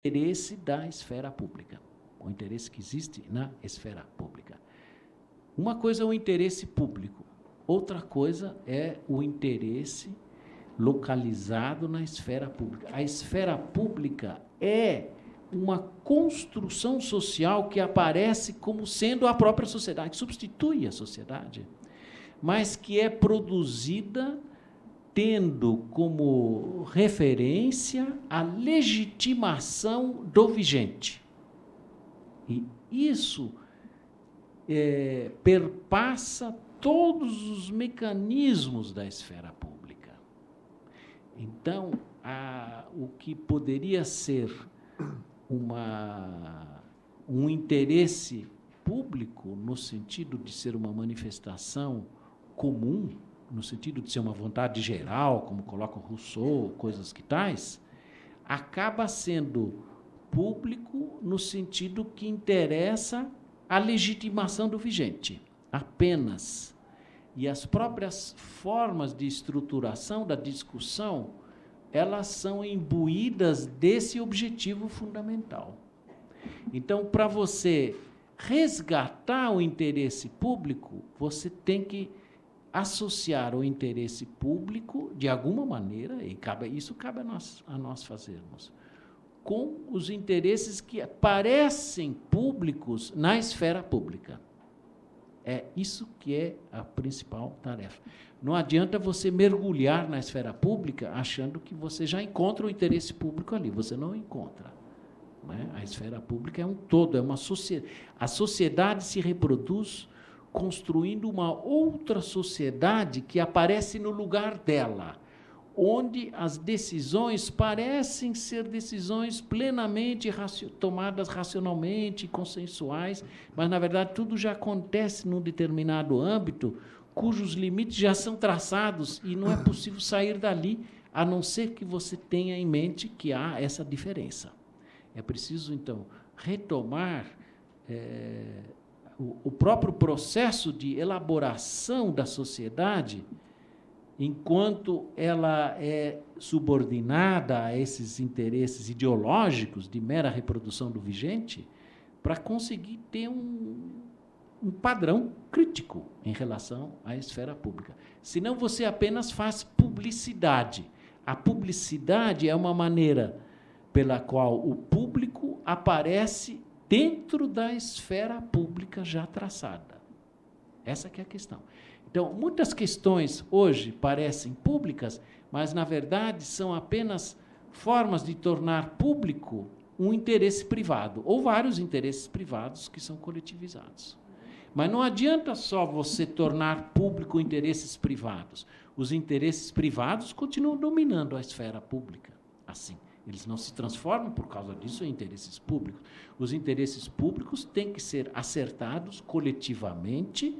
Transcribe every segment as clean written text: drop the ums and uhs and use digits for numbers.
interesse da esfera pública, o interesse que existe na esfera pública. Uma coisa é o interesse público, outra coisa é o interesse localizado na esfera pública. A esfera pública é uma construção social que aparece como sendo a própria sociedade, que substitui a sociedade, mas que é produzida tendo como referência a legitimação do vigente. E isso perpassa todos os mecanismos da esfera pública. Então, o que poderia ser um interesse público, no sentido de ser uma manifestação comum, no sentido de ser uma vontade geral, como coloca o Rousseau, coisas que tais, acaba sendo público no sentido que interessa a legitimação do vigente, apenas. E as próprias formas de estruturação da discussão, elas são imbuídas desse objetivo fundamental. Então, para você resgatar o interesse público, você tem que associar o interesse público, de alguma maneira, e isso cabe a nós fazermos, com os interesses que parecem públicos na esfera pública. É isso que é a principal tarefa. Não adianta você mergulhar na esfera pública achando que você já encontra o interesse público ali. Você não encontra. Não é? A esfera pública é um todo, é uma sociedade. A sociedade se reproduz construindo uma outra sociedade que aparece no lugar dela, onde as decisões parecem ser decisões plenamente tomadas racionalmente, consensuais, mas, na verdade, tudo já acontece num determinado âmbito, cujos limites já são traçados e não é possível sair dali, a não ser que você tenha em mente que há essa diferença. É preciso, então, retomar o próprio processo de elaboração da sociedade, enquanto ela é subordinada a esses interesses ideológicos de mera reprodução do vigente, para conseguir ter um padrão crítico em relação à esfera pública. Senão, você apenas faz publicidade. A publicidade é uma maneira pela qual o público aparece dentro da esfera pública já traçada. Essa que é a questão. Então, muitas questões hoje parecem públicas, mas, na verdade, são apenas formas de tornar público um interesse privado, ou vários interesses privados que são coletivizados. Mas não adianta só você tornar público interesses privados. Os interesses privados continuam dominando a esfera pública, assim. Eles não se transformam, por causa disso, em interesses públicos. Os interesses públicos têm que ser acertados coletivamente,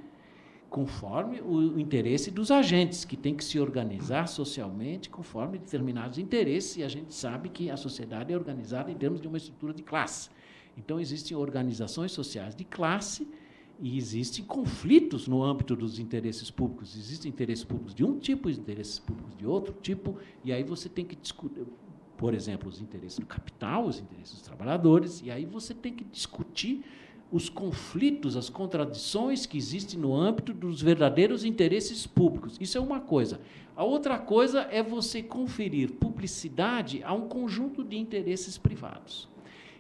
conforme o interesse dos agentes, que têm que se organizar socialmente conforme determinados interesses, e a gente sabe que a sociedade é organizada em termos de uma estrutura de classe. Então, existem organizações sociais de classe e existem conflitos no âmbito dos interesses públicos. Existem interesses públicos de um tipo e interesses públicos de outro tipo, e aí você tem que discutir, por exemplo, os interesses do capital, os interesses dos trabalhadores, e aí você tem que discutir os conflitos, as contradições que existem no âmbito dos verdadeiros interesses públicos. Isso é uma coisa. A outra coisa é você conferir publicidade a um conjunto de interesses privados.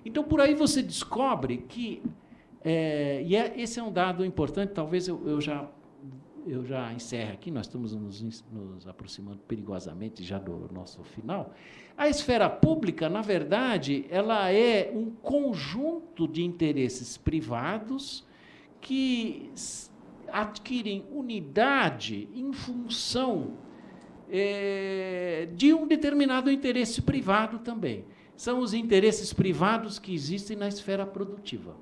Então, por aí você descobre que, esse é um dado importante, talvez eu já encerro aqui, nós estamos nos aproximando perigosamente já do nosso final. A esfera pública, na verdade, ela é um conjunto de interesses privados que adquirem unidade em função de um determinado interesse privado também. São os interesses privados que existem na esfera produtiva,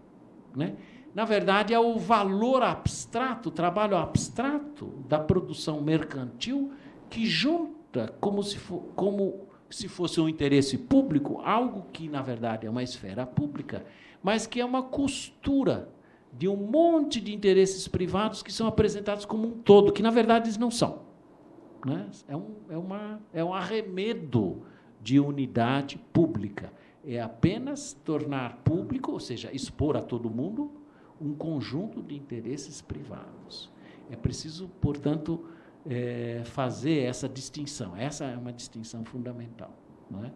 né? Na verdade, é o valor abstrato, o trabalho abstrato da produção mercantil que junta, como se fosse um interesse público, algo que, na verdade, é uma esfera pública, mas que é uma costura de um monte de interesses privados que são apresentados como um todo, que, na verdade, eles não são, né? É um arremedo de unidade pública. é apenas tornar público, ou seja, expor a todo mundo, um conjunto de interesses privados. É preciso, portanto, fazer essa distinção. Essa é uma distinção fundamental. Não é?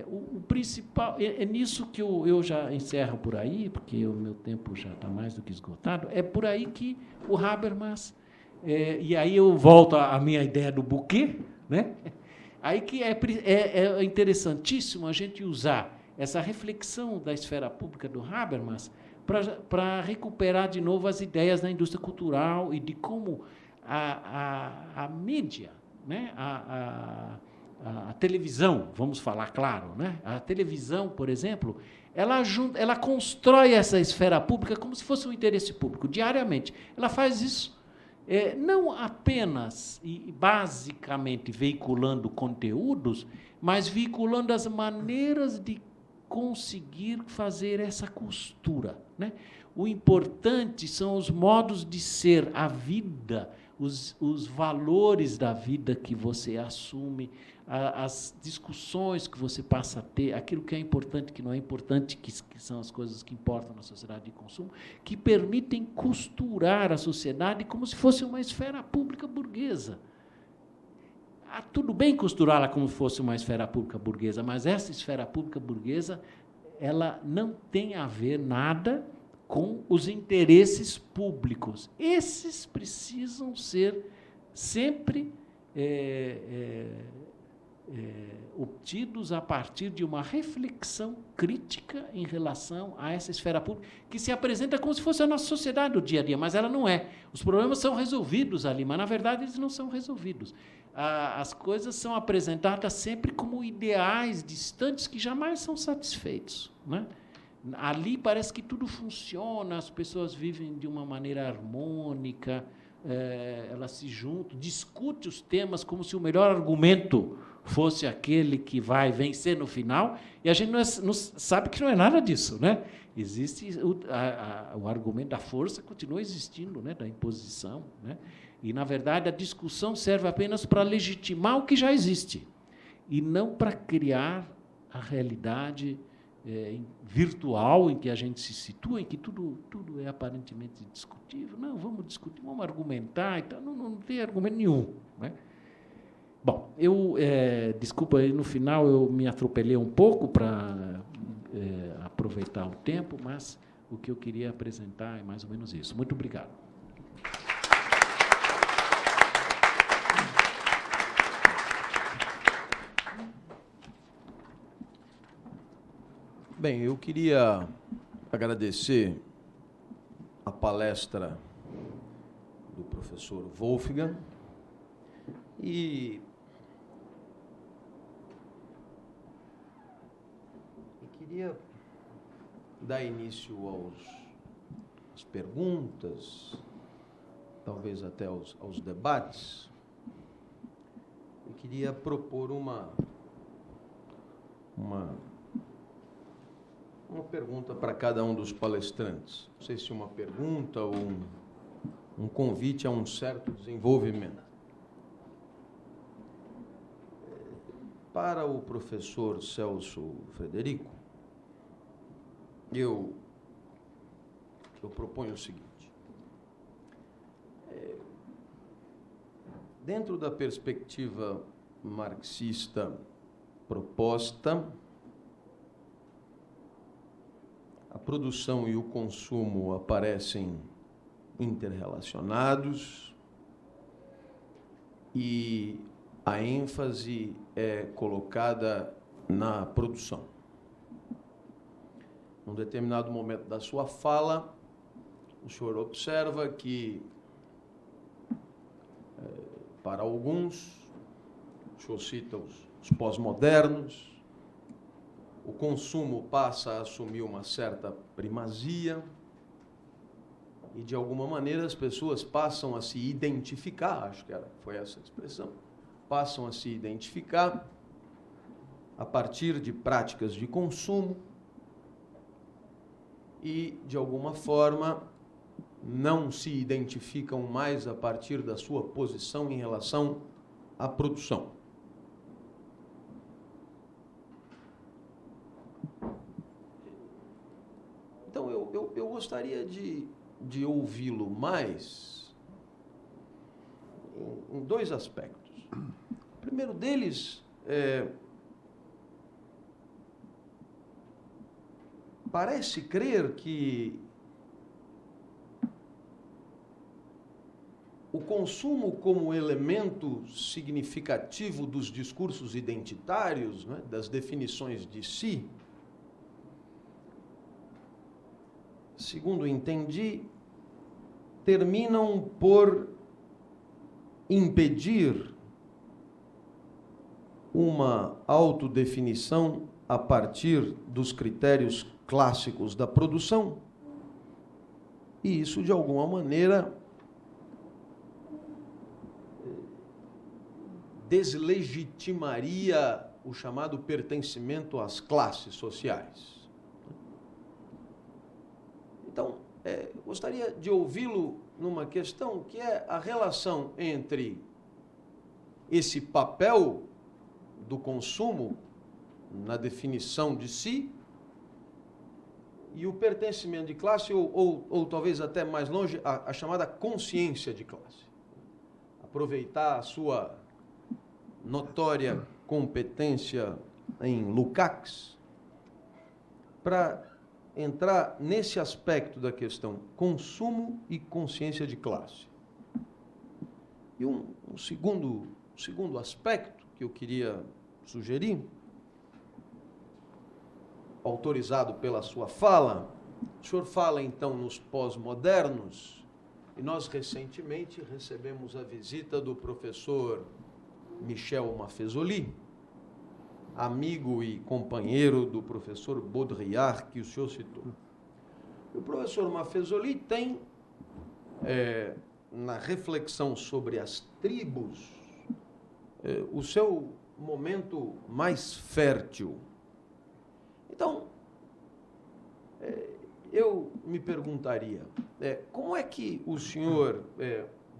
O principal... É nisso que eu já encerro por aí, porque o meu tempo já está mais do que esgotado, é por aí que o Habermas... e aí eu volto à minha ideia do buquê, né? Aí que é interessantíssimo a gente usar essa reflexão da esfera pública do Habermas para recuperar de novo as ideias da indústria cultural e de como a mídia, né? A televisão, vamos falar claro, né? A televisão, por exemplo, ela constrói essa esfera pública como se fosse um interesse público, diariamente. Ela faz isso não apenas e basicamente veiculando conteúdos, mas veiculando as maneiras de conseguir fazer essa costura, né? O importante são os modos de ser, a vida, os valores da vida que você assume, as discussões que você passa a ter, aquilo que é importante, que não é importante, que são as coisas que importam na sociedade de consumo, que permitem costurar a sociedade como se fosse uma esfera pública burguesa. Tudo bem costurá-la como se fosse uma esfera pública burguesa, mas essa esfera pública burguesa ela não tem a ver nada com os interesses públicos. Esses precisam ser sempre obtidos a partir de uma reflexão crítica em relação a essa esfera pública, que se apresenta como se fosse a nossa sociedade do dia a dia, mas ela não é. Os problemas são resolvidos ali, mas, na verdade, eles não são resolvidos. As coisas são apresentadas sempre como ideais distantes que jamais são satisfeitos, né? Ali parece que tudo funciona, as pessoas vivem de uma maneira harmônica, elas se juntam, discutem os temas como se o melhor argumento fosse aquele que vai vencer no final, e a gente não sabe que não é nada disso, né? Existe o argumento da força, continua existindo, né? Da imposição, né? E, na verdade, a discussão serve apenas para legitimar o que já existe, e não para criar a realidade virtual em que a gente se situa, em que tudo é aparentemente discutível. Não, vamos discutir, vamos argumentar, então não tem argumento nenhum, né? Bom, desculpa, aí no final eu me atropelei um pouco para aproveitar o tempo, mas o que eu queria apresentar é mais ou menos isso. Muito obrigado. Bem, eu queria agradecer a palestra do professor Wolfgang e queria dar início às perguntas, talvez até aos debates. Eu queria propor uma pergunta para cada um dos palestrantes. Não sei se uma pergunta ou um convite a um certo desenvolvimento. Para o professor Celso Frederico, eu proponho o seguinte. Dentro da perspectiva marxista proposta, a produção e o consumo aparecem interrelacionados e a ênfase é colocada na produção. Num determinado momento da sua fala, o senhor observa que, para alguns, o senhor cita os pós-modernos, o consumo passa a assumir uma certa primazia e, de alguma maneira, as pessoas passam a se identificar, acho que foi essa a expressão, passam a se identificar a partir de práticas de consumo e, de alguma forma, não se identificam mais a partir da sua posição em relação à produção. eu gostaria de ouvi-lo mais em dois aspectos. O primeiro deles parece crer que o consumo como elemento significativo dos discursos identitários, né, das definições de si, segundo entendi, terminam por impedir uma autodefinição a partir dos critérios clássicos da produção, e isso, de alguma maneira, deslegitimaria o chamado pertencimento às classes sociais. Então, gostaria de ouvi-lo numa questão que é a relação entre esse papel do consumo na definição de si e o pertencimento de classe, ou talvez até mais longe, a chamada consciência de classe. Aproveitar a sua notória competência em Lukács para entrar nesse aspecto da questão consumo e consciência de classe. E um segundo aspecto que eu queria sugerir, autorizado pela sua fala, o senhor fala então nos pós-modernos, e nós recentemente recebemos a visita do professor Michel Maffezoli, amigo e companheiro do professor Baudrillard, que o senhor citou. O professor Maffezoli tem, na reflexão sobre as tribos, o seu momento mais fértil. Então, eu me perguntaria, como é que o senhor,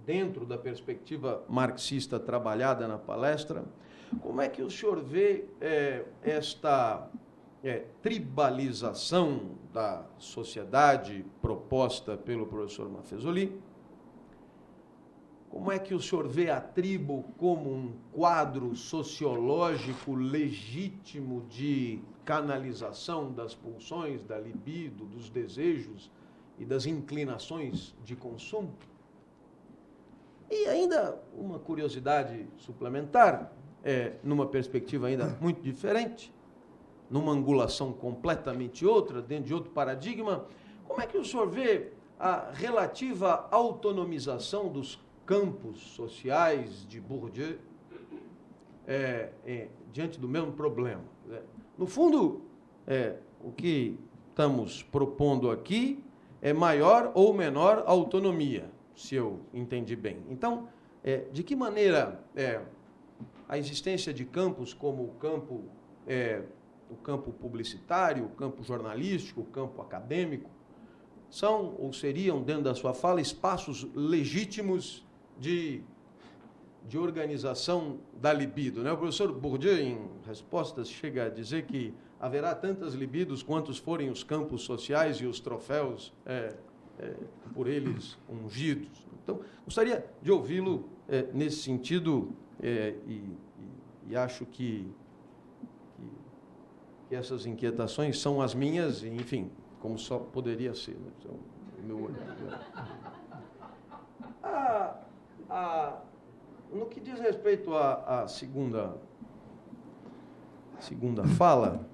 dentro da perspectiva marxista trabalhada na palestra, como é que o senhor vê esta tribalização da sociedade proposta pelo professor Maffezoli? Como é que o senhor vê a tribo como um quadro sociológico legítimo de canalização das pulsões, da libido, dos desejos e das inclinações de consumo? E ainda uma curiosidade suplementar, numa perspectiva ainda muito diferente, numa angulação completamente outra, dentro de outro paradigma, como é que o senhor vê a relativa autonomização dos campos sociais de Bourdieu diante do mesmo problema? No fundo, o que estamos propondo aqui é maior ou menor autonomia, se eu entendi bem. Então, de que maneira a existência de campos como o campo publicitário, o campo jornalístico, o campo acadêmico, são ou seriam, dentro da sua fala, espaços legítimos de organização da libido, né? O professor Bourdieu, em respostas, chega a dizer que haverá tantas libidos quantos forem os campos sociais e os troféus por eles ungidos. Então, gostaria de ouvi-lo nesse sentido, e acho que essas inquietações são as minhas, e, enfim, como só poderia ser, né? Então, meu olho. No que diz respeito à segunda fala,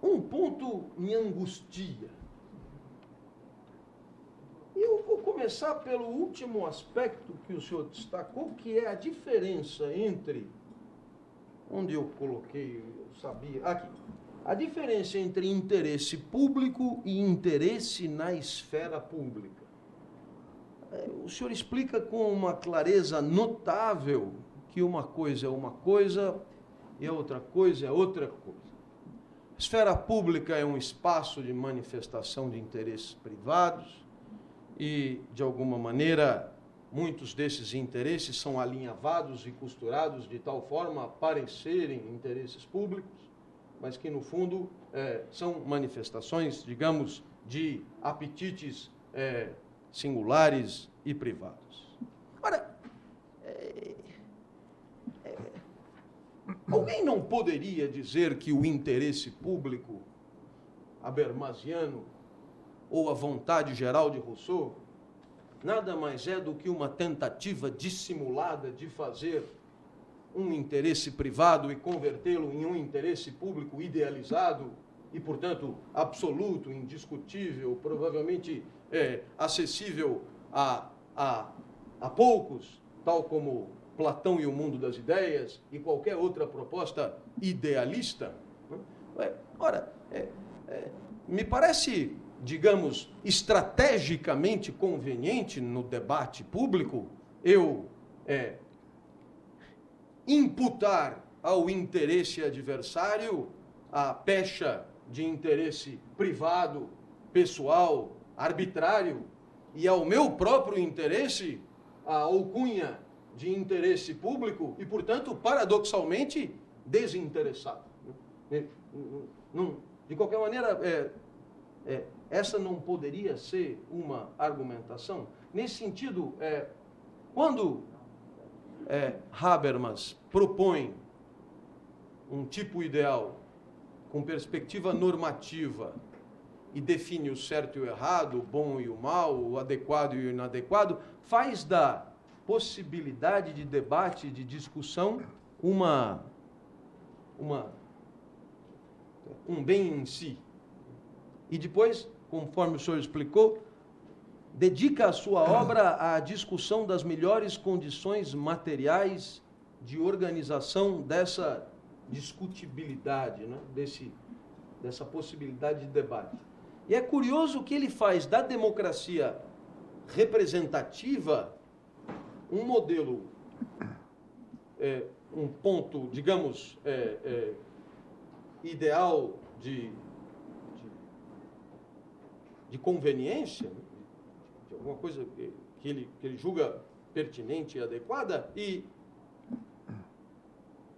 um ponto me angustia. Eu vou começar pelo último aspecto que o senhor destacou, que é a diferença entre, onde eu coloquei, eu sabia, aqui, a diferença entre interesse público e interesse na esfera pública. O senhor explica com uma clareza notável que uma coisa é uma coisa e a outra coisa é outra coisa. A esfera pública é um espaço de manifestação de interesses privados e, de alguma maneira, muitos desses interesses são alinhavados e costurados de tal forma a parecerem interesses públicos. mas que, no fundo, são manifestações, digamos, de apetites singulares e privados. Ora, alguém não poderia dizer que o interesse público habermasiano ou a vontade geral de Rousseau nada mais é do que uma tentativa dissimulada de fazer um interesse privado e convertê-lo em um interesse público idealizado e, portanto, absoluto, indiscutível, provavelmente acessível a poucos, tal como Platão e o Mundo das Ideias e qualquer outra proposta idealista? Ora, me parece, digamos, estrategicamente conveniente no debate público eu imputar ao interesse adversário a pecha de interesse privado, pessoal, arbitrário, e ao meu próprio interesse a alcunha de interesse público e, portanto, paradoxalmente, desinteressado. De qualquer maneira, essa não poderia ser uma argumentação. Nesse sentido, quando Habermas propõe um tipo ideal com perspectiva normativa e define o certo e o errado, o bom e o mal, o adequado e o inadequado, faz da possibilidade de debate, de discussão, um bem em si. E depois, conforme o senhor explicou, dedica a sua obra à discussão das melhores condições materiais de organização dessa discutibilidade, né? Dessa possibilidade de debate. E é curioso que ele faz da democracia representativa um modelo, um ponto, digamos, ideal de conveniência, de alguma coisa que ele julga pertinente e adequada, e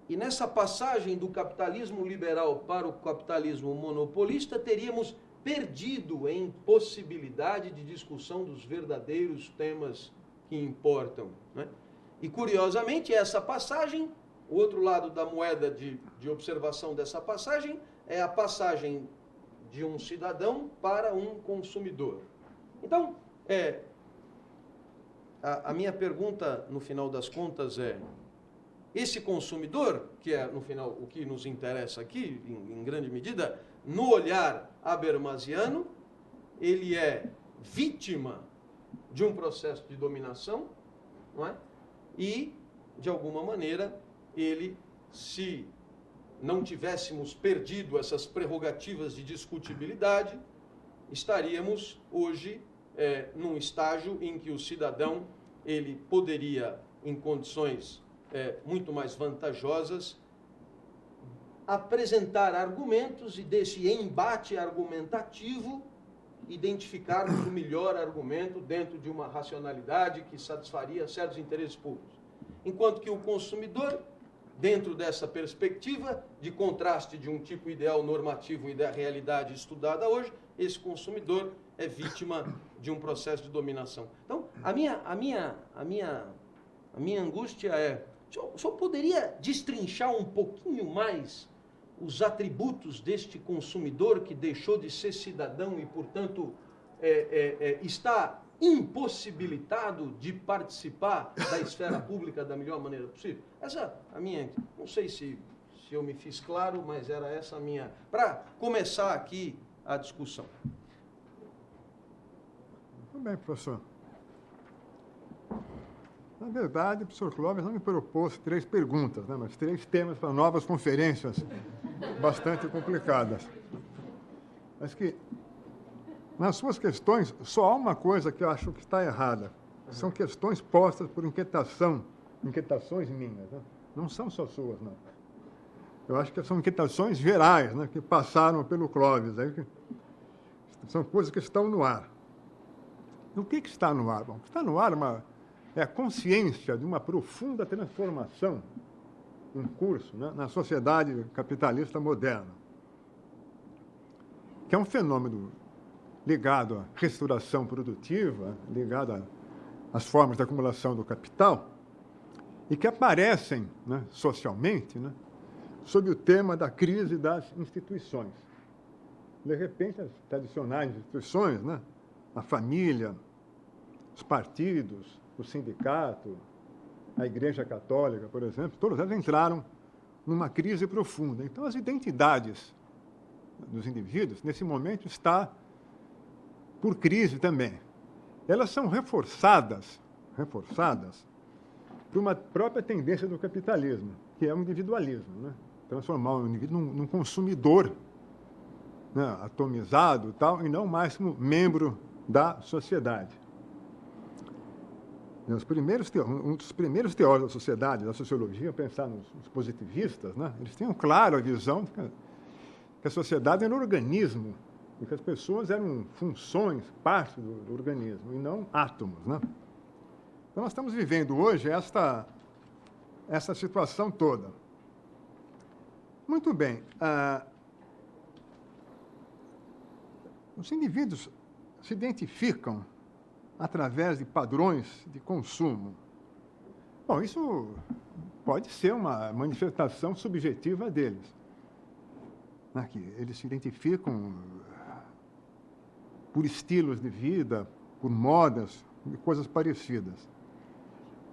nessa passagem do capitalismo liberal para o capitalismo monopolista, teríamos perdido em possibilidade de discussão dos verdadeiros temas que importam, né? E, curiosamente, essa passagem, o outro lado da moeda de observação dessa passagem, é a passagem de um cidadão para um consumidor. Então, a minha pergunta, no final das contas, esse consumidor, que é, no final, o que nos interessa aqui, em grande medida, no olhar habermasiano, ele é vítima de um processo de dominação, não é? E, de alguma maneira, ele, se não tivéssemos perdido essas prerrogativas de discutibilidade, estaríamos hoje num estágio em que o cidadão ele poderia, em condições muito mais vantajosas, apresentar argumentos e desse embate argumentativo identificarmos o melhor argumento dentro de uma racionalidade que satisfaria certos interesses públicos. Enquanto que o consumidor, dentro dessa perspectiva de contraste de um tipo ideal normativo e da realidade estudada hoje, esse consumidor é vítima de um processo de dominação. Então, a minha angústia é, o senhor poderia destrinchar um pouquinho mais os atributos deste consumidor que deixou de ser cidadão e, portanto, está impossibilitado de participar da esfera pública da melhor maneira possível? Essa a minha, não sei se eu me fiz claro, mas era essa a minha, para começar aqui a discussão. Muito bem, professor. Na verdade, o professor Clóvis não me propôs 3 perguntas, né, mas 3 temas para novas conferências bastante complicadas. Mas que, nas suas questões, só há uma coisa que eu acho que está errada. São questões postas por inquietações minhas, né? Não são só suas, não. Eu acho que são inquietações gerais, né, que passaram pelo Clóvis. São coisas que estão no ar. E o que está no ar? Bom, o que está no ar é a consciência de uma profunda transformação em curso, né, na sociedade capitalista moderna. que é um fenômeno ligado à restauração produtiva, ligado às formas de acumulação do capital, e que aparecem, né, socialmente, né, sob o tema da crise das instituições. De repente, as tradicionais instituições, né, a família, os partidos, o sindicato, a Igreja Católica, por exemplo, todas elas entraram numa crise profunda. Então, as identidades dos indivíduos, nesse momento, está por crise também. Elas são reforçadas por uma própria tendência do capitalismo, que é o individualismo, né? Transformar o indivíduo num consumidor, né, atomizado tal, e não mais como membro da sociedade. Um dos primeiros teóricos da sociedade, da sociologia, pensar nos positivistas, né, eles tinham claro a visão de que a sociedade era um organismo, e que as pessoas eram funções, parte do organismo, e não átomos, né? Então, nós estamos vivendo hoje essa situação toda. Muito bem. Os indivíduos se identificam através de padrões de consumo. Bom, isso pode ser uma manifestação subjetiva deles. Né, que eles se identificam por estilos de vida, por modas e coisas parecidas.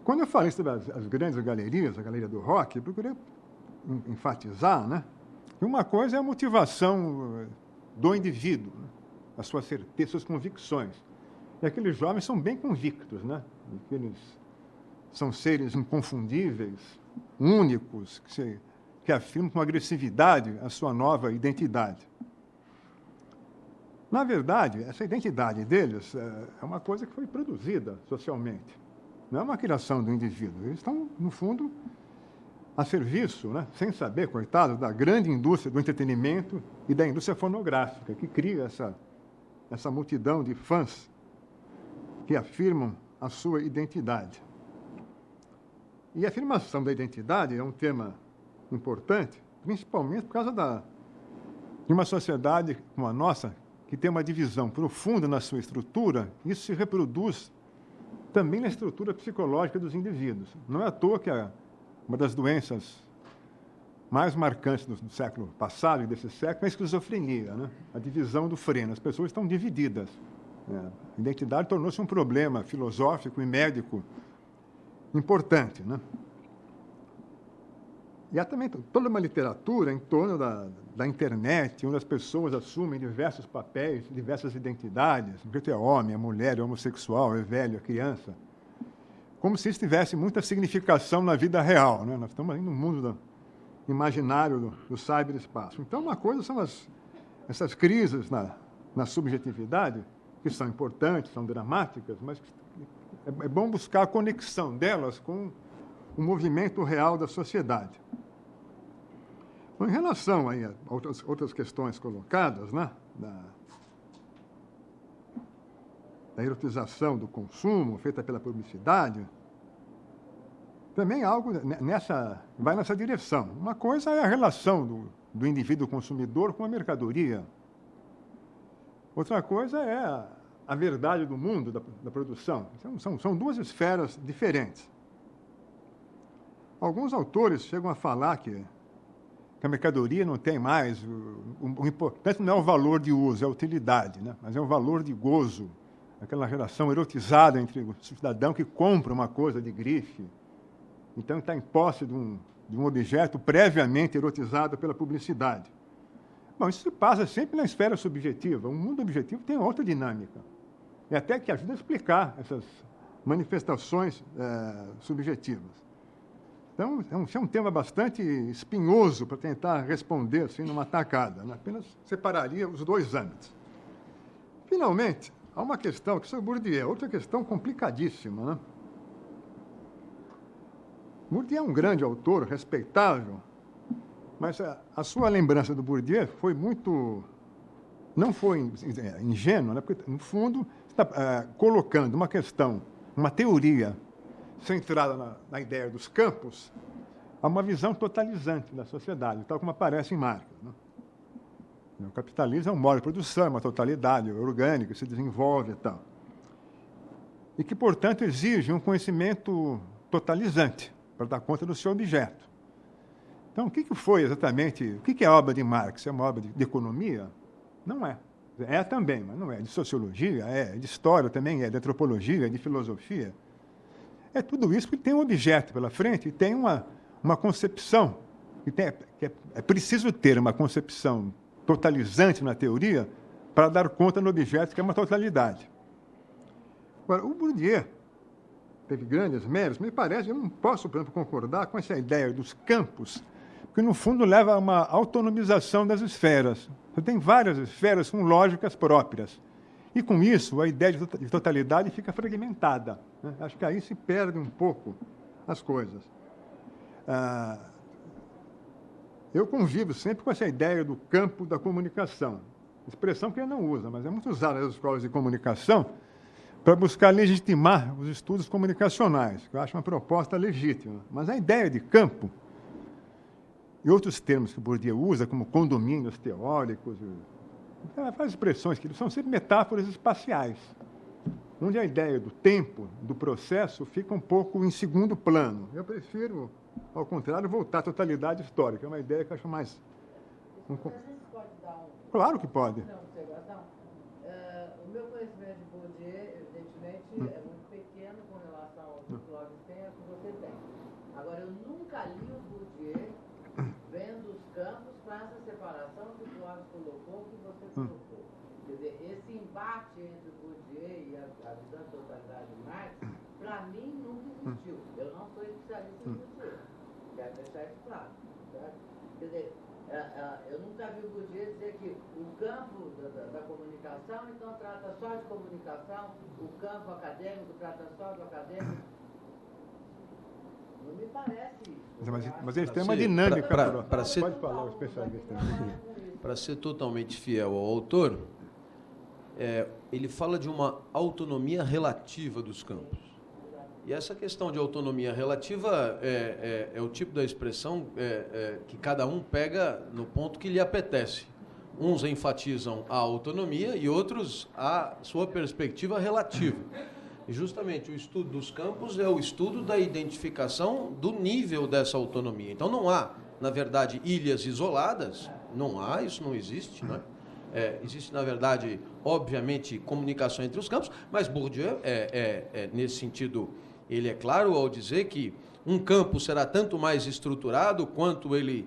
Quando eu falei sobre as grandes galerias, a Galeria do Rock, eu procurei enfatizar, né, que uma coisa é a motivação do indivíduo, né, a sua certeza, suas convicções. E aqueles jovens são bem convictos, né, de que eles são seres inconfundíveis, únicos, que afirmam com agressividade a sua nova identidade. Na verdade, essa identidade deles é uma coisa que foi produzida socialmente. Não é uma criação do indivíduo. Eles estão, no fundo, a serviço, né, sem saber, coitados, da grande indústria do entretenimento e da indústria fonográfica, que cria essa multidão de fãs que afirmam a sua identidade. E a afirmação da identidade é um tema importante, principalmente por causa de uma sociedade como a nossa, que tem uma divisão profunda na sua estrutura. Isso se reproduz também na estrutura psicológica dos indivíduos. Não é à toa que uma das doenças mais marcantes do século passado e desse século é a esquizofrenia, né? A divisão do freno. As pessoas estão divididas. A identidade tornou-se um problema filosófico e médico importante, né? E há também toda uma literatura em torno da internet, onde as pessoas assumem diversos papéis, diversas identidades. O que é homem, é mulher, é homossexual, é velho, é criança. Como se isso tivesse muita significação na vida real, né? Nós estamos aí no mundo imaginário do cyberespaço. Então, uma coisa são essas crises na subjetividade, que são importantes, são dramáticas, mas é bom buscar a conexão delas com o movimento real da sociedade. Bom, em relação aí a outras questões colocadas, né, da erotização do consumo feita pela publicidade, também algo vai nessa direção. Uma coisa é a relação do indivíduo consumidor com a mercadoria. Outra coisa é a verdade do mundo da produção. São duas esferas diferentes. Alguns autores chegam a falar que a mercadoria não tem mais... O importante não é o valor de uso, é a utilidade, né? Mas é o valor de gozo, aquela relação erotizada entre o cidadão que compra uma coisa de grife, então está em posse de um objeto previamente erotizado pela publicidade. Bom, isso se passa sempre na esfera subjetiva. O mundo objetivo tem outra dinâmica. E até que ajuda a explicar essas manifestações subjetivas. Então, é um tema bastante espinhoso para tentar responder assim, numa tacada. Né? Apenas separaria os dois âmbitos. Finalmente, há uma questão, que é o Bourdieu, outra questão complicadíssima. Né? Bourdieu é um grande autor, respeitável, mas a sua lembrança do Bourdieu foi não foi ingênua, né? Porque, no fundo, está colocando uma questão, uma teoria centrada na ideia dos campos, a uma visão totalizante da sociedade, tal como aparece em Marx. Né? O capitalismo é um modo de produção, é uma totalidade orgânica, se desenvolve e tal. E que, portanto, exige um conhecimento totalizante para dar conta do seu objeto. Então, o que foi exatamente, o que é a obra de Marx? É uma obra de economia? Não é. É também, mas não é. De sociologia, é. De história também é. De antropologia, é. De filosofia. É tudo isso que tem um objeto pela frente e tem uma concepção. É preciso ter uma concepção totalizante na teoria para dar conta do objeto, que é uma totalidade. Agora, o Bourdieu teve grandes méritos, me parece, eu não posso, por exemplo, concordar com essa ideia dos campos, que, no fundo, leva a uma autonomização das esferas. Você tem várias esferas com lógicas próprias. E, com isso, a ideia de totalidade fica fragmentada, né? Acho que aí se perde um pouco as coisas. Eu convivo sempre com essa ideia do campo da comunicação, expressão que ele não usa, mas é muito usada nas escolas de comunicação para buscar legitimar os estudos comunicacionais, que eu acho uma proposta legítima. Mas a ideia de campo, e outros termos que o Bourdieu usa, como condomínios teóricos, várias expressões que são sempre metáforas espaciais, onde a ideia do tempo, do processo, fica um pouco em segundo plano. Eu prefiro, ao contrário, voltar à totalidade histórica. É uma ideia que eu acho mais... A gente pode dar um... Claro que pode. Não, observação. O meu conhecimento de Bourdieu, evidentemente, é muito pequeno com relação ao que o Clóvis tem e ao que você tem. Agora, eu nunca li o Bourdieu vendo os campos com essa separação que o Clóvis colocou, que você colocou. Quer dizer, esse embate entre o Bourdieu e a visão de totalidade de Marx, para mim, nunca existiu. Eu não sou especialista em Bourdieu. Quero deixar isso claro. Certo? Quer dizer, eu nunca vi o Bourdieu dizer que o campo da comunicação, então, trata só de comunicação, o campo acadêmico trata só do acadêmico. Não me parece isso. Mas eles têm uma dinâmica. Pode falar, o especialista. Para ser totalmente fiel ao autor, ele fala de uma autonomia relativa dos campos. E essa questão de autonomia relativa é o tipo da expressão que cada um pega no ponto que lhe apetece. Uns enfatizam a autonomia e outros a sua perspectiva relativa. E justamente o estudo dos campos é o estudo da identificação do nível dessa autonomia. Então não há, na verdade, ilhas isoladas, não há, isso não existe, não é? Existe, na verdade, obviamente, comunicação entre os campos, mas Bourdieu, nesse sentido, ele é claro ao dizer que um campo será tanto mais estruturado quanto ele,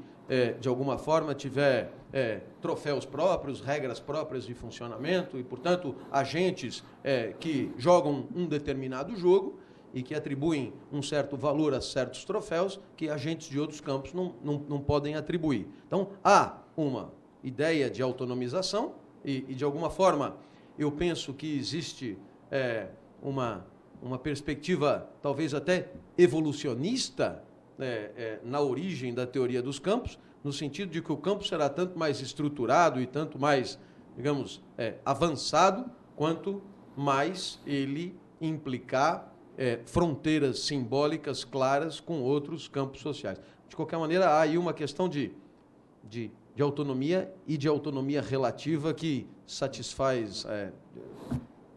de alguma forma, tiver troféus próprios, regras próprias de funcionamento e, portanto, agentes que jogam um determinado jogo e que atribuem um certo valor a certos troféus que agentes de outros campos não podem atribuir. Então, há uma ideia de autonomização e de alguma forma, eu penso que existe uma perspectiva talvez até evolucionista na origem da teoria dos campos, no sentido de que o campo será tanto mais estruturado e tanto mais, digamos, avançado, quanto mais ele implicar fronteiras simbólicas claras com outros campos sociais. De qualquer maneira, há aí uma questão de autonomia e de autonomia relativa que satisfaz,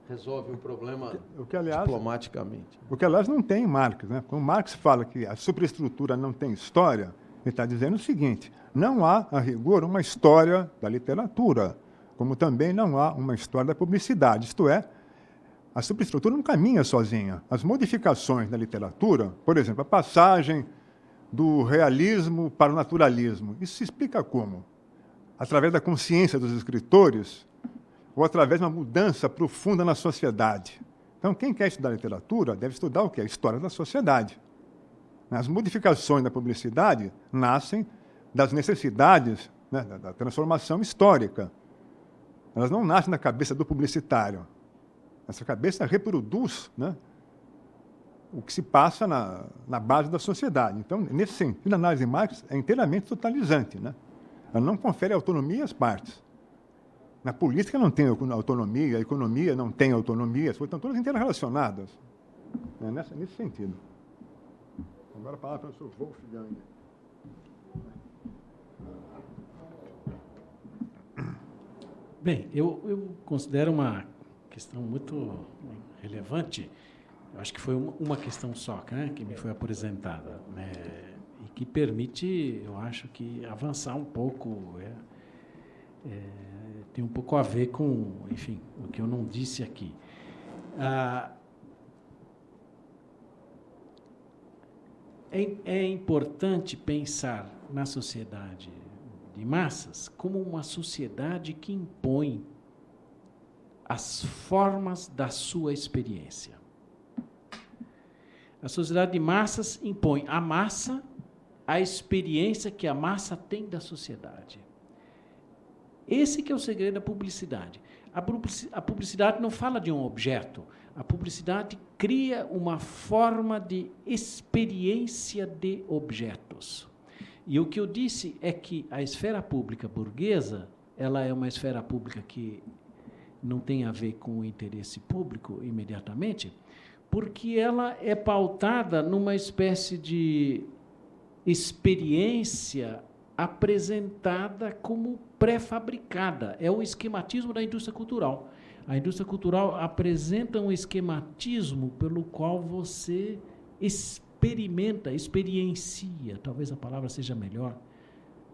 resolve o problema diplomaticamente. O que, aliás, não tem em Marx, né? Quando Marx fala que a superestrutura não tem história, ele está dizendo o seguinte: não há, a rigor, uma história da literatura, como também não há uma história da publicidade. Isto é, a superestrutura não caminha sozinha. As modificações na literatura, por exemplo, a passagem do realismo para o naturalismo, isso se explica como? Através da consciência dos escritores ou através de uma mudança profunda na sociedade. Então, quem quer estudar literatura deve estudar o quê? A história da sociedade. As modificações da publicidade nascem das necessidades, né, da transformação histórica. Elas não nascem na cabeça do publicitário. Essa cabeça reproduz, né, o que se passa na base da sociedade. Então, nesse sentido, a análise de Marx é inteiramente totalizante, né? Ela não confere autonomia às partes. Na política não tem autonomia, a economia não tem autonomia, estão todas interrelacionadas, né, nesse sentido. Agora a palavra para o professor Wolfgang. Bem, eu considero uma questão muito relevante. Eu acho que foi uma questão só, né, que me foi apresentada, né, e que permite, eu acho, que avançar um pouco. Tem um pouco a ver com, enfim, o que eu não disse aqui. É importante pensar na sociedade de massas como uma sociedade que impõe as formas da sua experiência. A sociedade de massas impõe à massa a experiência que a massa tem da sociedade. Esse que é o segredo da publicidade. A publicidade não fala de um objeto. A publicidade cria uma forma de experiência de objetos. E o que eu disse é que a esfera pública burguesa, ela é uma esfera pública que não tem a ver com o interesse público imediatamente, porque ela é pautada numa espécie de experiência apresentada como pré-fabricada. É o esquematismo da indústria cultural. A indústria cultural apresenta um esquematismo pelo qual você experiencia, talvez a palavra seja melhor,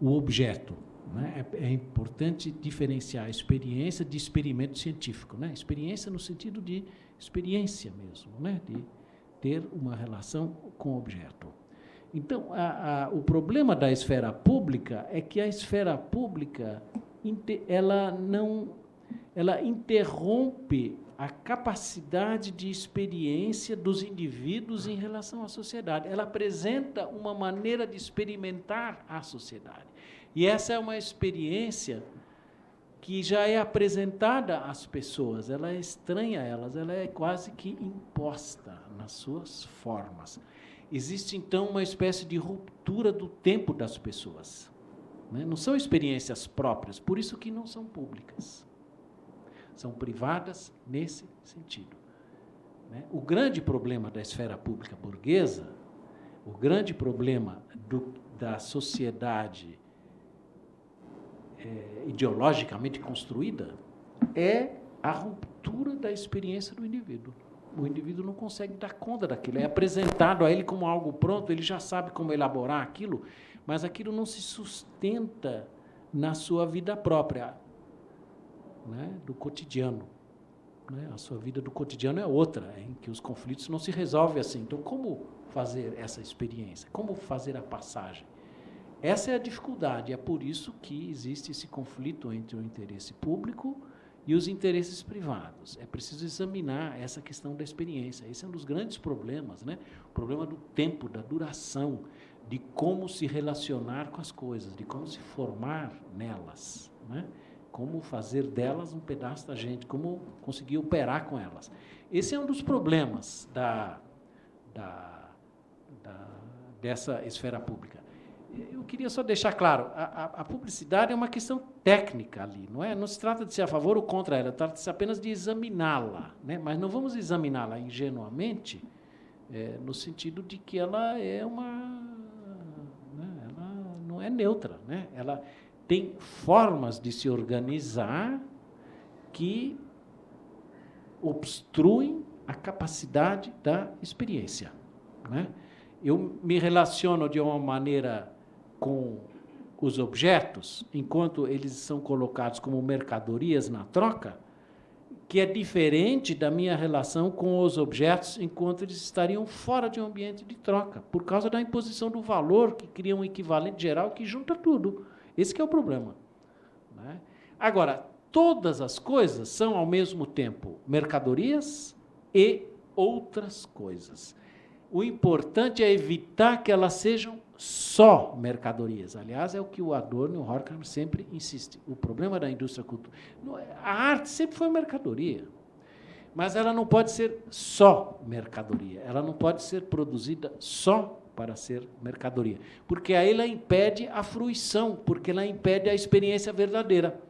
o objeto. Né? É importante diferenciar a experiência de experimento científico. Né? Experiência no sentido de experiência mesmo, né? De ter uma relação com o objeto. Então, o problema da esfera pública é que a esfera pública ela interrompe a capacidade de experiência dos indivíduos em relação à sociedade. Ela apresenta uma maneira de experimentar a sociedade. E essa é uma experiência que já é apresentada às pessoas, ela é estranha a elas, ela é quase que imposta nas suas formas. Existe, então, uma espécie de ruptura do tempo das pessoas. Né? Não são experiências próprias, por isso que não são públicas. São privadas nesse sentido. Né? O grande problema da esfera pública burguesa, o grande problema da sociedade ideologicamente construída, é a ruptura da experiência do indivíduo. O indivíduo não consegue dar conta daquilo. É apresentado a ele como algo pronto, ele já sabe como elaborar aquilo, mas aquilo não se sustenta na sua vida própria, né, do cotidiano. Né? A sua vida do cotidiano é outra, em que os conflitos não se resolvem assim. Então, como fazer essa experiência? Como fazer a passagem? Essa é a dificuldade. É por isso que existe esse conflito entre o interesse público e os interesses privados. É preciso examinar essa questão da experiência. Esse é um dos grandes problemas, né? O problema do tempo, da duração, de como se relacionar com as coisas, de como se formar nelas, né? Como fazer delas um pedaço da gente, como conseguir operar com elas. Esse é um dos problemas dessa esfera pública. Eu queria só deixar claro, a publicidade é uma questão técnica ali, não é? Não se trata de ser a favor ou contra ela, trata-se apenas de examiná-la, né? Mas não vamos examiná-la ingenuamente, no sentido de que ela é ela não é neutra, né? Ela tem formas de se organizar que obstruem a capacidade da experiência, né? Eu me relaciono de uma maneira com os objetos, enquanto eles são colocados como mercadorias na troca, que é diferente da minha relação com os objetos enquanto eles estariam fora de um ambiente de troca, por causa da imposição do valor, que cria um equivalente geral que junta tudo. Esse que é o problema. Né? Agora, todas as coisas são, ao mesmo tempo, mercadorias e outras coisas. O importante é evitar que elas sejam só mercadorias. Aliás, é o que o Adorno e o Horkheimer sempre insistem. O problema da indústria cultural... A arte sempre foi mercadoria, mas ela não pode ser só mercadoria. Ela não pode ser produzida só para ser mercadoria, porque aí ela impede a fruição, porque ela impede a experiência verdadeira.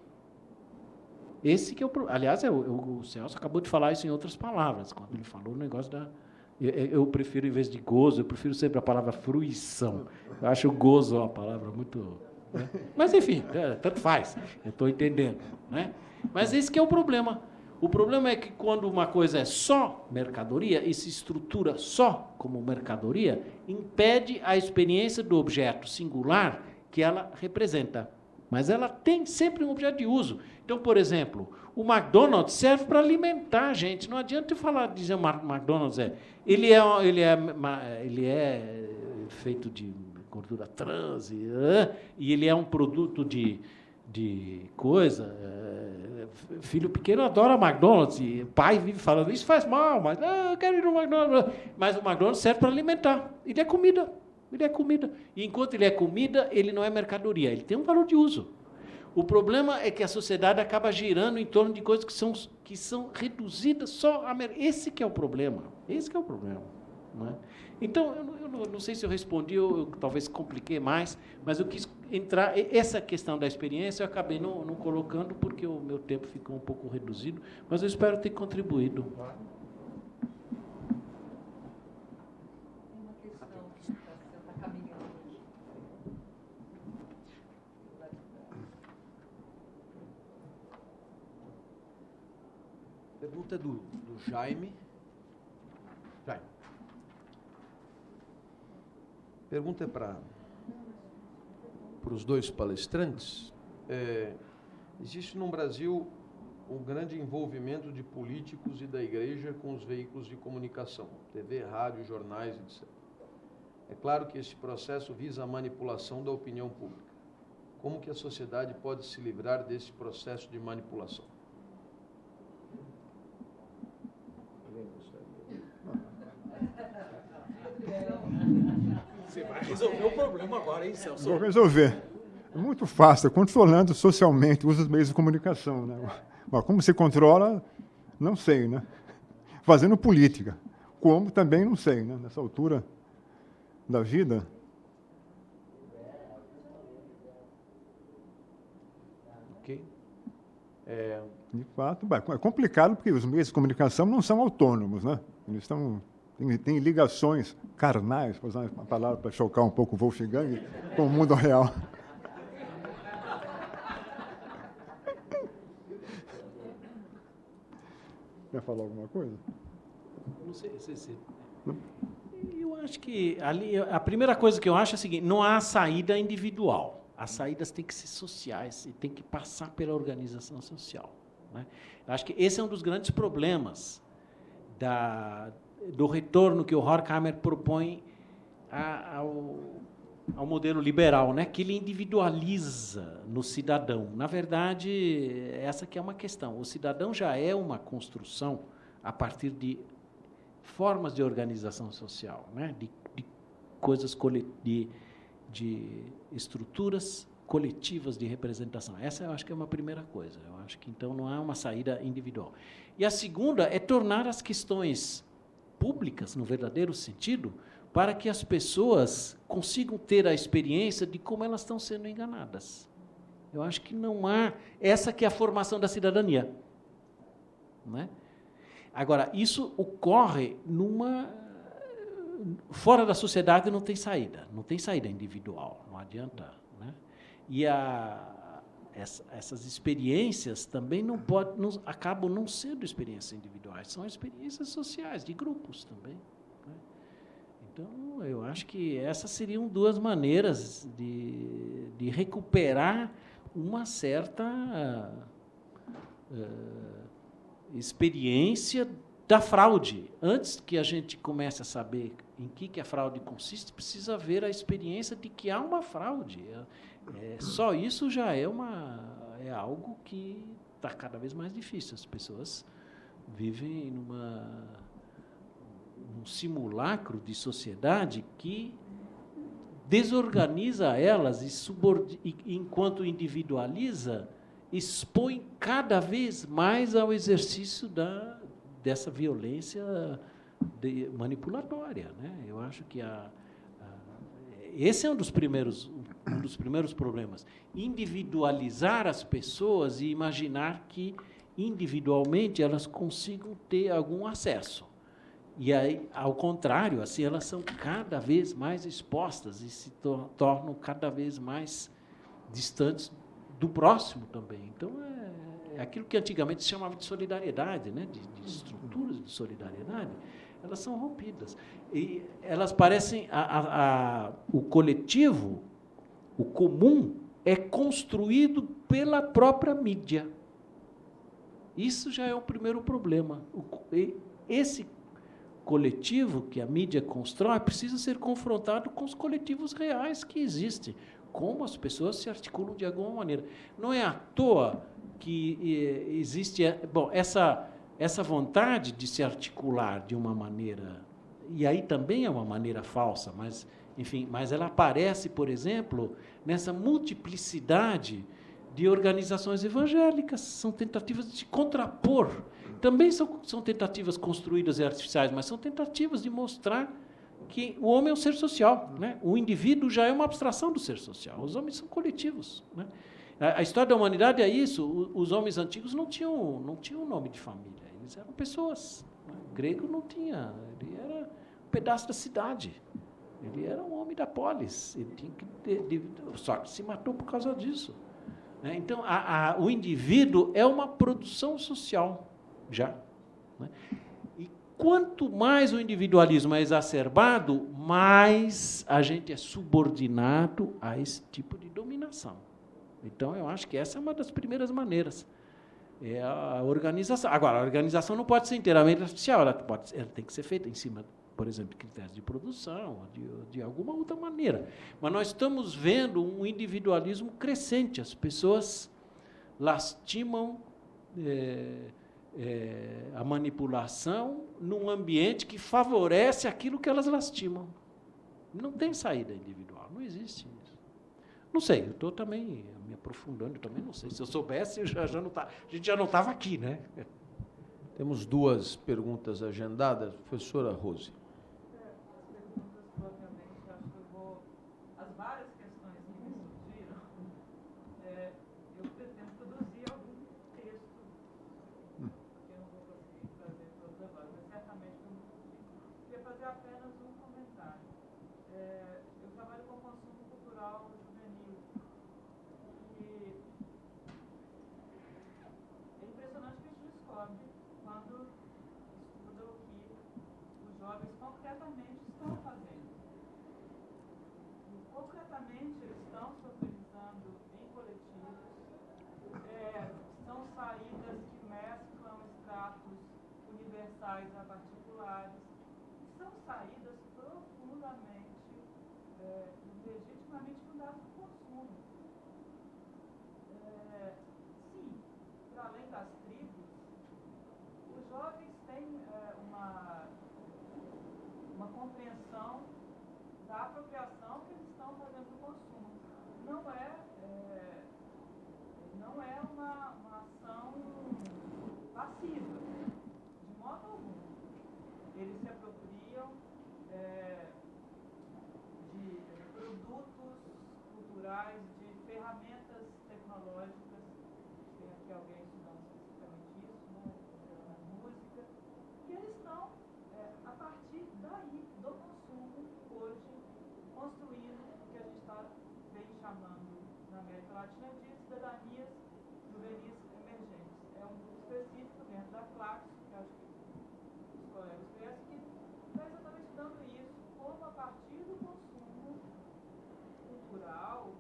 Esse que é o problema. Aliás, o Celso acabou de falar isso em outras palavras, quando ele falou o negócio da... Eu prefiro, em vez de gozo, eu prefiro sempre a palavra fruição. Eu acho gozo uma palavra muito né? Mas, enfim, tanto faz, eu estou entendendo. Né? Mas esse que é o problema. O problema é que quando uma coisa é só mercadoria e se estrutura só como mercadoria, impede a experiência do objeto singular que ela representa. Mas ela tem sempre um objeto de uso. Então, por exemplo, o McDonald's serve para alimentar a gente. Não adianta eu dizer o McDonald's ele é feito de gordura trans e ele é um produto de coisa. Filho pequeno adora McDonald's, e pai vive falando, isso faz mal, mas eu quero ir no McDonald's. Mas o McDonald's serve para alimentar. Ele é comida. Ele é comida. E enquanto ele é comida, ele não é mercadoria. Ele tem um valor de uso. O problema é que a sociedade acaba girando em torno de coisas que são reduzidas só a esse que é o problema. Esse que é o problema. Não é? Então, eu não sei se eu respondi, eu talvez compliquei mais, mas eu quis entrar... Essa questão da experiência eu acabei não colocando, porque o meu tempo ficou um pouco reduzido, mas eu espero ter contribuído. Pergunta do Jaime. Jaime. Pergunta é para os dois palestrantes. Existe no Brasil um grande envolvimento de políticos e da igreja com os veículos de comunicação, TV, rádio, jornais, etc. É claro que esse processo visa a manipulação da opinião pública. Como que a sociedade pode se livrar desse processo de manipulação? Você vai resolver o problema agora, hein, Celso? Vou resolver. É muito fácil, controlando socialmente os meios de comunicação. Né? Mas como se controla, não sei. Né? Fazendo política. Como, também não sei. Né? Nessa altura da vida. Ok. De fato, é complicado, porque os meios de comunicação não são autônomos. Né? Eles têm ligações carnais, por usar uma palavra para chocar um pouco o Wolfgang, com o mundo real. Quer falar alguma coisa? Não sei. Eu acho que ali a primeira coisa que eu acho é a seguinte: não há saída individual. As saídas têm que ser sociais e têm que passar pela organização social. Né? Eu acho que esse é um dos grandes problemas do retorno que o Horkheimer propõe ao modelo liberal, né? Que ele individualiza no cidadão. Na verdade, essa que é uma questão. O cidadão já é uma construção a partir de formas de organização social, né? de coisas, de estruturas coletivas de representação. Essa eu acho que é uma primeira coisa. Eu acho que, então, não há uma saída individual. E a segunda é tornar as questões públicas, no verdadeiro sentido, para que as pessoas consigam ter a experiência de como elas estão sendo enganadas. Eu acho que não há... Essa que é a formação da cidadania. Não é? Agora, isso ocorre fora da sociedade não tem saída individual, não adianta. Né? E essas experiências também acabam não sendo experiências individuais, são experiências sociais, de grupos também. Né? Então, eu acho que essas seriam duas maneiras de recuperar uma certa experiência da fraude. Antes que a gente comece a saber em que a fraude consiste, precisa haver a experiência de que há uma fraude. Só isso já é algo que está cada vez mais difícil. As pessoas vivem num simulacro de sociedade que desorganiza elas e enquanto individualiza, expõe cada vez mais ao exercício dessa violência manipulatória. Né? Eu acho que esse é um dos primeiros problemas. Individualizar as pessoas e imaginar que, individualmente, elas consigam ter algum acesso. E, aí, ao contrário, assim, elas são cada vez mais expostas e se tornam cada vez mais distantes do próximo também. Então, é aquilo que antigamente se chamava de solidariedade, né? de estruturas de solidariedade, elas são rompidas. E elas parecem... o coletivo, o comum, é construído pela própria mídia. Isso já é o primeiro problema. Esse coletivo que a mídia constrói precisa ser confrontado com os coletivos reais que existem, como as pessoas se articulam de alguma maneira. Não é à toa que existe essa vontade de se articular de uma maneira, e aí também é uma maneira falsa, mas, enfim, mas ela aparece, por exemplo, nessa multiplicidade de organizações evangélicas. São tentativas de contrapor. Também são tentativas construídas e artificiais, mas são tentativas de mostrar que o homem é um ser social, né? O indivíduo já é uma abstração do ser social. Os homens são coletivos, né? A história da humanidade é isso. Os homens antigos não tinham nome de família. Eles eram pessoas. Né? O grego não tinha. Ele era um pedaço da cidade. Ele era um homem da polis. Ele tinha que só que se matou por causa disso. Né? Então, o indivíduo é uma produção social, já. Né? E quanto mais o individualismo é exacerbado, mais a gente é subordinado a esse tipo de dominação. Então, eu acho que essa é uma das primeiras maneiras. É a organização. Agora, a organização não pode ser inteiramente artificial, ela tem que ser feita em cima, por exemplo, de critérios de produção, de alguma outra maneira. Mas nós estamos vendo um individualismo crescente. As pessoas lastimam a manipulação num ambiente que favorece aquilo que elas lastimam. Não tem saída individual, não existe isso. Não sei, eu estou também me aprofundando, eu também não sei. Se eu soubesse, a gente já não estava aqui, né? Temos 2 perguntas agendadas. Professora Rose. As várias questões que me surgiram, eu pretendo produzir algum texto, que eu não vou conseguir trazer todos agora, mas certamente eu queria fazer apenas um comentário. Eu trabalho com consumo cultural juvenil e é impressionante o que a gente descobre quando estuda o que os jovens concretamente estão fazendo. Concretamente, eles estão se organizando em coletivos, são saídas que mesclam estratos universais a particulares, são saídas profundamente, legitimamente fundadas no consumo. Sim, para além das tribos, os jovens têm uma compreensão da apropriação que eles estão fazendo do consumo. Não é uma ação passiva, de modo algum. Eles se apropriam de produtos culturais, de ferramentas tecnológicas. Tem aqui alguém estudando especificamente isso, né, na música, que eles estão, a partir daí, do consumo, hoje, construindo o que a gente vem chamando na América Latina de cidadanias juvenis emergentes. É um grupo específico dentro da Claxo, que acho que os colegas conhecem, que está exatamente dando isso, como a partir do consumo cultural,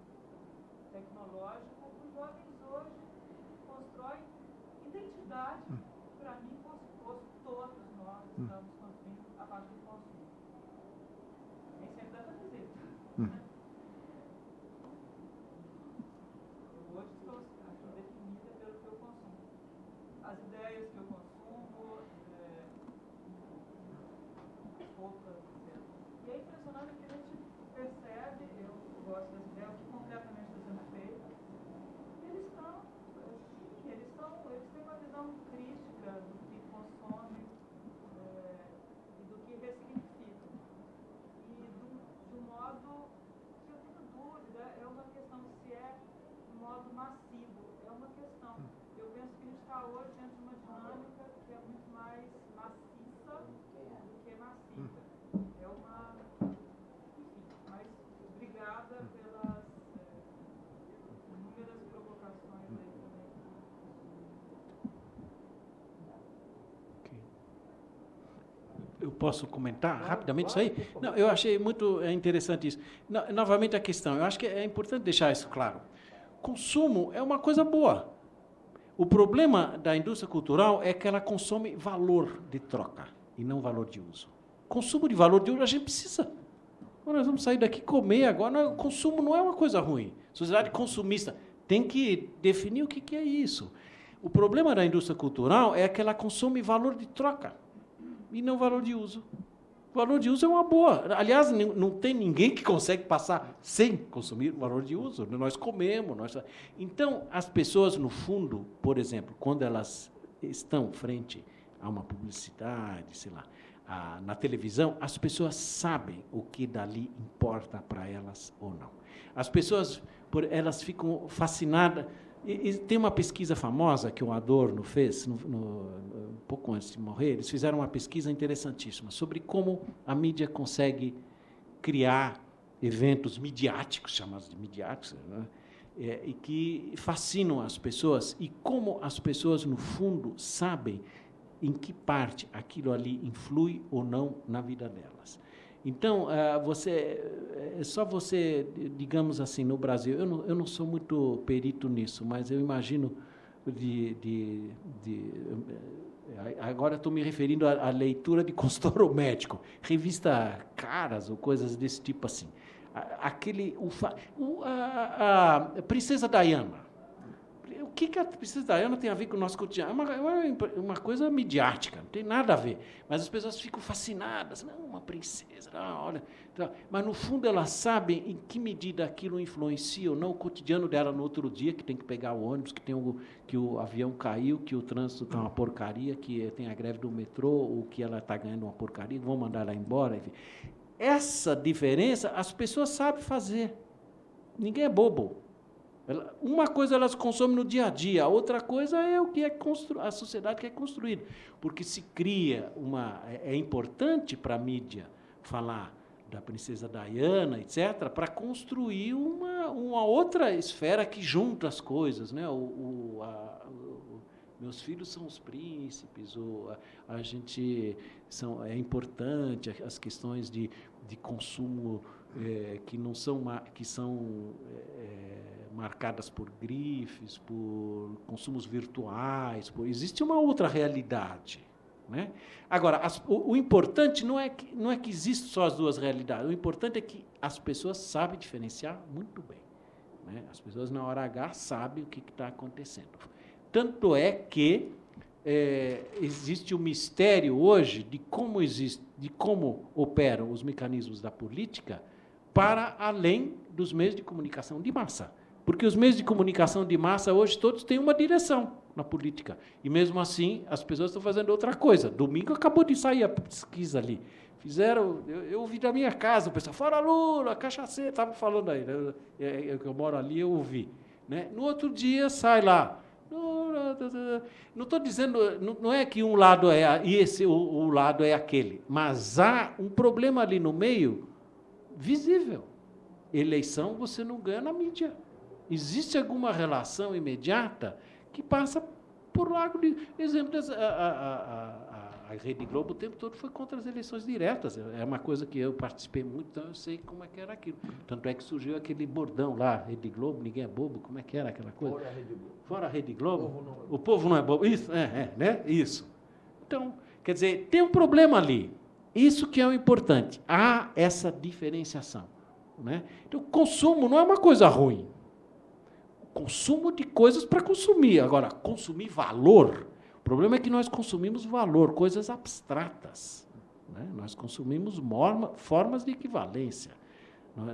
eu posso comentar rapidamente isso aí? Não, eu achei muito interessante isso. Novamente a questão, eu acho que é importante deixar isso claro. Consumo é uma coisa boa. O problema da indústria cultural é que ela consome valor de troca e não valor de uso. Consumo de valor de uso a gente precisa. Nós vamos sair daqui e comer agora. O consumo não é uma coisa ruim. Sociedade consumista tem que definir o que é isso. O problema da indústria cultural é que ela consome valor de troca e não valor de uso. O valor de uso é uma boa. Aliás, não tem ninguém que consegue passar sem consumir valor de uso. Nós comemos. Então, as pessoas, no fundo, por exemplo, quando elas estão frente a uma publicidade, sei lá, na televisão, as pessoas sabem o que dali importa para elas ou não. As pessoas, elas ficam fascinadas. E tem uma pesquisa famosa que o Adorno fez, um pouco antes de morrer. Eles fizeram uma pesquisa interessantíssima sobre como a mídia consegue criar eventos midiáticos, chamados de midiáticos, né? E que fascinam as pessoas, e como as pessoas, no fundo, sabem em que parte aquilo ali influi ou não na vida delas. Então, é só você, digamos assim, no Brasil, eu não sou muito perito nisso, mas eu imagino, agora estou me referindo à leitura de consultório médico, revista Caras ou coisas desse tipo assim. A Princesa Diana. O que a Princesa Diana tem a ver com o nosso cotidiano? É uma coisa midiática, não tem nada a ver. Mas as pessoas ficam fascinadas. Não, uma princesa, olha. Mas, no fundo, elas sabem em que medida aquilo influencia ou não o cotidiano dela no outro dia, que tem que pegar o ônibus, que o avião caiu, que o trânsito está uma porcaria, que tem a greve do metrô, ou que ela está ganhando uma porcaria, vão mandar ela embora. Enfim. Essa diferença as pessoas sabem fazer. Ninguém é bobo. Uma coisa elas consomem no dia a dia, a outra coisa é o que a sociedade quer construir. Porque se cria é importante para a mídia falar da Princesa Diana, etc., para construir uma outra esfera que junta as coisas, né? Meus filhos são os príncipes, é importante as questões de consumo que são marcadas por grifes, por consumos virtuais, existe uma outra realidade, né? Agora, o importante não é que existam só as duas realidades, o importante é que as pessoas sabem diferenciar muito bem, né? As pessoas, na hora H, sabem o que está acontecendo. Tanto é que existe um mistério hoje de como operam os mecanismos da política para além dos meios de comunicação de massa. Porque os meios de comunicação de massa hoje todos têm uma direção na política. E, mesmo assim, as pessoas estão fazendo outra coisa. Domingo acabou de sair a pesquisa ali. Eu ouvi da minha casa, o pessoal, fora Lula, cachaceiro, estava falando aí. Eu moro ali, eu ouvi. Né? No outro dia, sai lá. Não estou dizendo, não é que um lado é esse, o lado é aquele. Mas há um problema ali no meio visível. Eleição você não ganha na mídia. Existe alguma relação imediata que passa por largo de exemplo. A Rede Globo o tempo todo foi contra as eleições diretas. É uma coisa que eu participei muito, então eu sei como é que era aquilo. Tanto é que surgiu aquele bordão lá, Rede Globo, ninguém é bobo, como é que era aquela coisa? Fora a Rede Globo. Fora a Rede Globo, o povo não é bobo. Isso, né? Isso. Então, quer dizer, tem um problema ali. Isso que é o importante. Há essa diferenciação, né? Então, o consumo não é uma coisa ruim. Consumo de coisas para consumir. Agora, consumir valor. O problema é que nós consumimos valor, coisas abstratas, né? Nós consumimos formas de equivalência.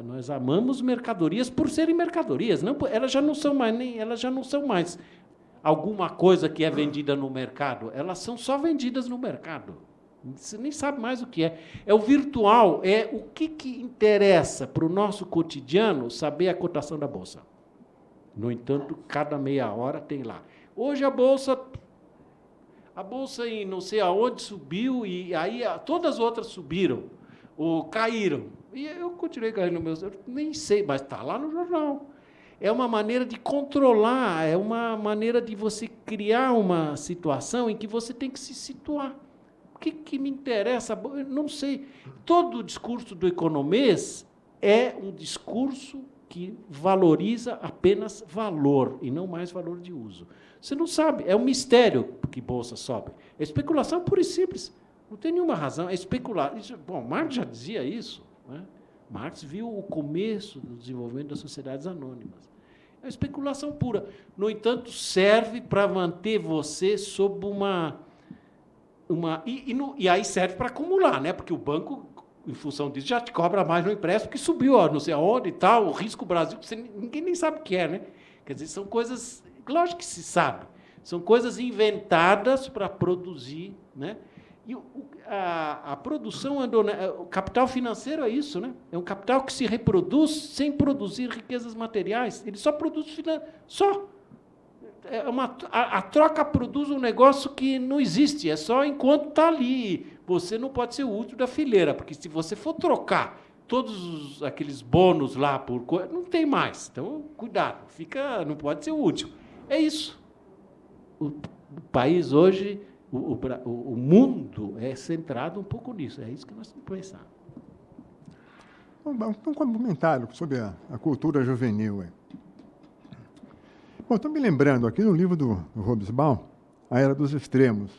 Nós amamos mercadorias por serem mercadorias. Elas já não são mais alguma coisa que é vendida no mercado. Elas são só vendidas no mercado. Você nem sabe mais o que é. É o virtual, é o que interessa para o nosso cotidiano saber a cotação da Bolsa. No entanto, cada meia hora tem lá. Hoje a Bolsa em não sei aonde subiu, e aí todas as outras subiram, ou caíram. E eu continuei caindo no meu... Eu nem sei, mas está lá no jornal. É uma maneira de controlar, é uma maneira de você criar uma situação em que você tem que se situar. O que me interessa? Eu não sei. Todo o discurso do economês é um discurso que valoriza apenas valor e não mais valor de uso. Você não sabe, é um mistério que bolsa sobe. É especulação pura e simples. Não tem nenhuma razão, é especular. Bom, Marx já dizia isso, né? Marx viu o começo do desenvolvimento das sociedades anônimas. É especulação pura. No entanto, serve para manter você sob e aí serve para acumular, né? Porque o banco, em função disso, já te cobra mais no empréstimo, que subiu, ó, não sei aonde e tal, o risco Brasil, que ninguém nem sabe o que é, né? Quer dizer, são coisas, lógico que se sabe, são coisas inventadas para produzir, né? E a produção, o capital financeiro é isso, né? É um capital que se reproduz sem produzir riquezas materiais. Ele só produz só. A troca produz um negócio que não existe, é só enquanto está ali. Você não pode ser o último da fileira, porque se você for trocar todos aqueles bônus lá por coisa, não tem mais. Então, cuidado, não pode ser o último. É isso. O país hoje, o mundo é centrado um pouco nisso. É isso que nós temos que pensar. Um comentário sobre a cultura juvenil. Bom, estou me lembrando aqui no livro do Hobsbawm, A Era dos Extremos.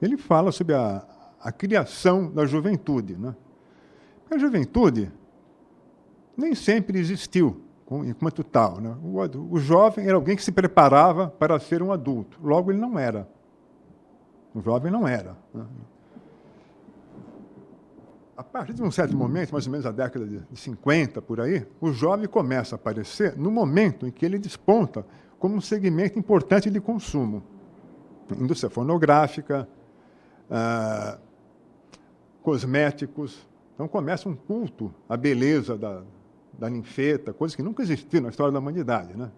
Ele fala sobre a criação da juventude, né? A juventude nem sempre existiu enquanto tal, né? O jovem era alguém que se preparava para ser um adulto. Logo, ele não era. O jovem não era, né? A partir de um certo momento, mais ou menos a década de 50, por aí, o jovem começa a aparecer no momento em que ele desponta como um segmento importante de consumo. Indústria fonográfica, cosméticos. Então começa um culto à beleza da ninfeta, coisa que nunca existiu na história da humanidade, né?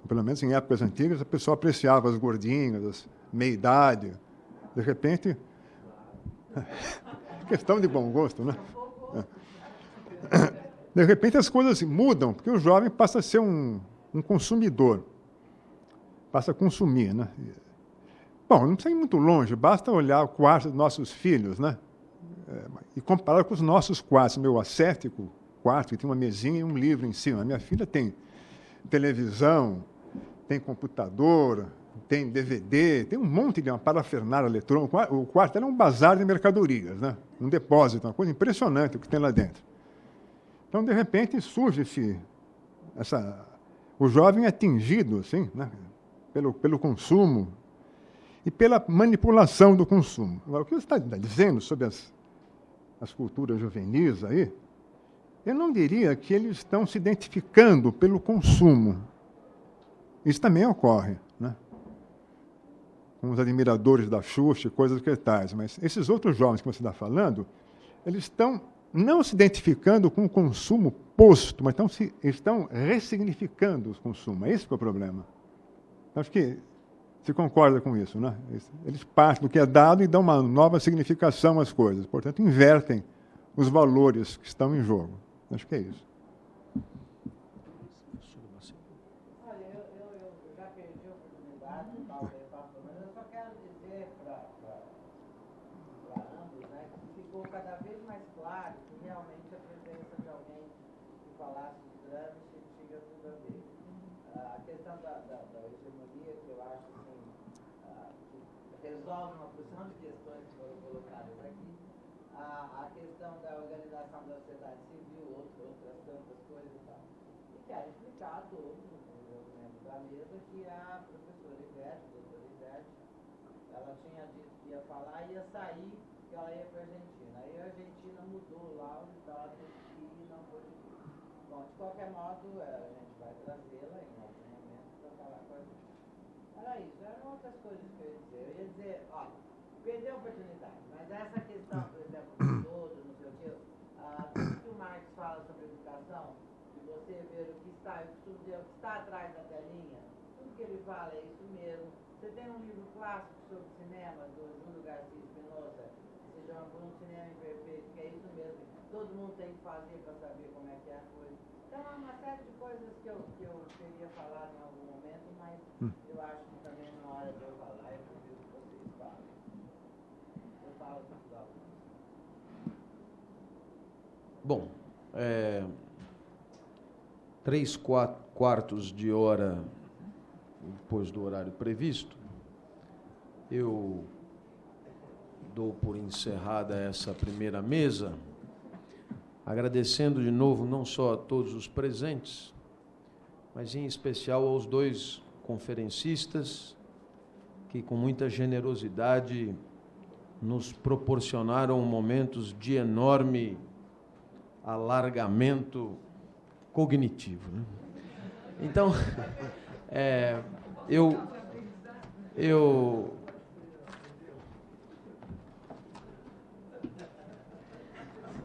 Pelo menos em épocas antigas, a pessoa apreciava as gordinhas, as meia-idade. De repente... Questão de bom gosto, né? De repente as coisas mudam, porque o jovem passa a ser um consumidor, passa a consumir, né? Bom, não precisa ir muito longe, basta olhar o quarto dos nossos filhos, né? E comparar com os nossos quartos. Meu ascético quarto, que tem uma mesinha e um livro em cima. A minha filha tem televisão, tem computador, tem DVD, tem um monte de uma parafernália eletrônica. O quarto era um bazar de mercadorias, né? Um depósito, uma coisa impressionante o que tem lá dentro. Então, de repente, surge o jovem é atingido assim, né? pelo consumo e pela manipulação do consumo. Agora, o que você está dizendo sobre as culturas juvenis aí, eu não diria que eles estão se identificando pelo consumo. Isso também ocorre, né? Com os admiradores da Xuxa, coisas que tais. Mas esses outros jovens que você está falando, eles estão não se identificando com o consumo posto, mas estão ressignificando o consumo. É esse que é o problema. Acho que você concorda com isso, né? Eles partem do que é dado e dão uma nova significação às coisas. Portanto, invertem os valores que estão em jogo. Acho que é isso. Olha, eu já perdi a oportunidade de tal, mas eu só quero dizer para ambos, né, que ficou cada vez mais claro que realmente a presença de alguém que falasse de Gramsci tinha tudo a ver. A questão da hegemonia, que eu acho assim, que resolve uma porção de questões que foram colocadas aqui, a questão da organização da sociedade civil, outras tantas coisas e tal. E quero explicar a todos os membros da mesa que a professora Ivete, a doutora Ivete, ela tinha dito que ia falar e ia sair, que ela ia para a Argentina. Aí a Argentina mudou lá o estado e não foi. Bom, de qualquer modo, a gente vai trazê-la em algum momento para falar com a gente. Era isso, eram outras coisas que eu ia dizer. Eu ia dizer, ó, perdeu a oportunidade, mas essa questão, por exemplo, do todo, não sei o quê, tudo que o Marx fala sobre educação, de você ver o que está, eu costumo dizer, o que está atrás da telinha, tudo que ele fala é isso mesmo. Você tem um livro clássico sobre cinema, do Júlio Garcia Espinosa, que se chama Por um Cinema Imperfeito, que é isso mesmo, todo mundo tem que fazer para saber como é que é a coisa. Então, há uma série de coisas que eu queria falar em algum momento, mas eu acho que também não é hora de eu falar, eu preciso que vocês falem. Eu Bom, 3/4 de hora depois do horário previsto, eu dou por encerrada essa primeira mesa, agradecendo de novo não só a todos os presentes, mas em especial aos 2 conferencistas que com muita generosidade nos proporcionaram momentos de enorme alargamento cognitivo, né? Então, eu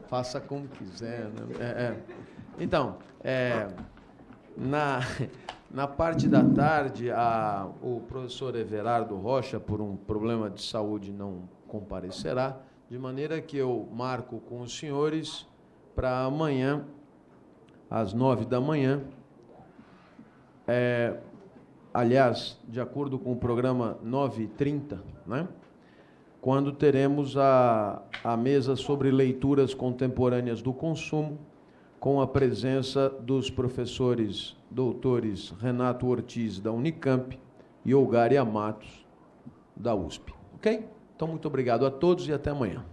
faça como quiser, né? Então, na parte da tarde, o professor Everardo Rocha, por um problema de saúde, não comparecerá, de maneira que eu marco com os senhores para amanhã, às 9h, aliás, de acordo com o programa 9h30, né? Quando teremos a mesa sobre leituras contemporâneas do consumo, com a presença dos professores doutores Renato Ortiz, da Unicamp, e Olgária Matos, da USP. Ok? Então, muito obrigado a todos e até amanhã.